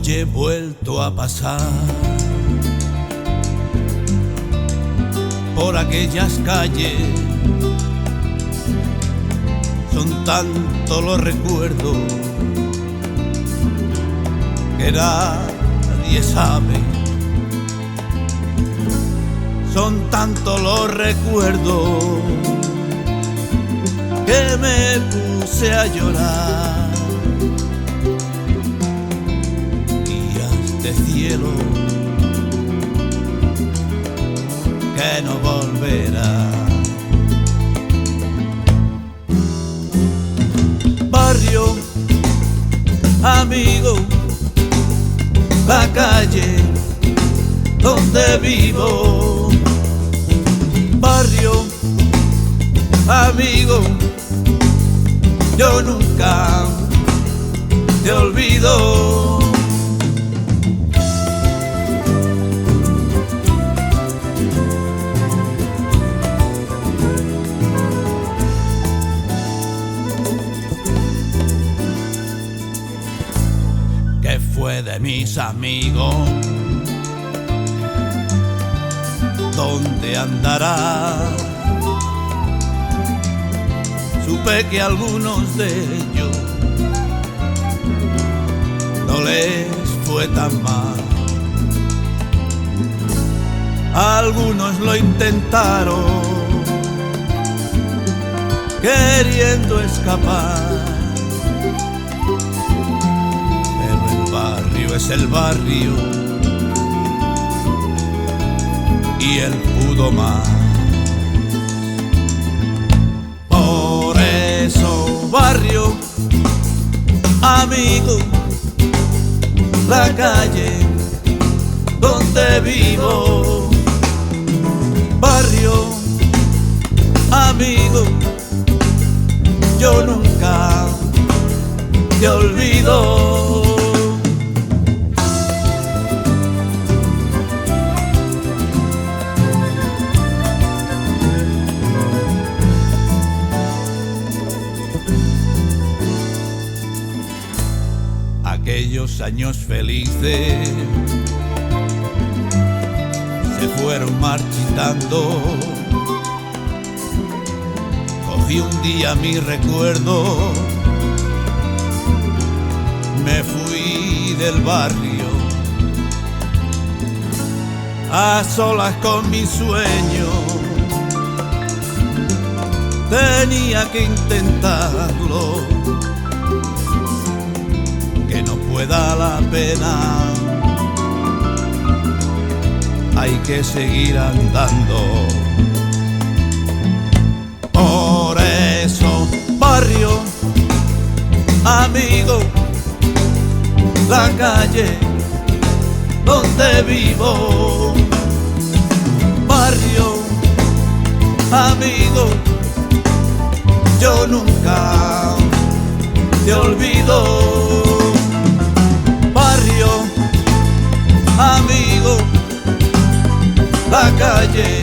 Hoy he vuelto a pasar por aquellas calles, son tantos los recuerdos que nadie sabe. Son tantos los recuerdos que me puse a llorar. De cielo que no volverá. Barrio, amigo, la calle donde vivo. Barrio, amigo, yo nunca te olvido. ¿Qué fue de mis amigos? ¿Dónde andará? Supe que algunos de ellos no les fue tan mal. Algunos lo intentaron queriendo escapar. Es el barrio y él pudo más. Por eso, barrio, amigo, la calle donde vivo. Barrio, amigo, yo nunca te olvido. Aquellos años felices se fueron marchitando. Cogí un día mi recuerdo, me fui del barrio a solas con mi sueño. Tenía que intentarlo, que no pueda la pena, hay que seguir andando. Por eso, barrio, amigo, la calle donde vivo. Barrio, amigo, yo nunca te olvido. Amigo, la calle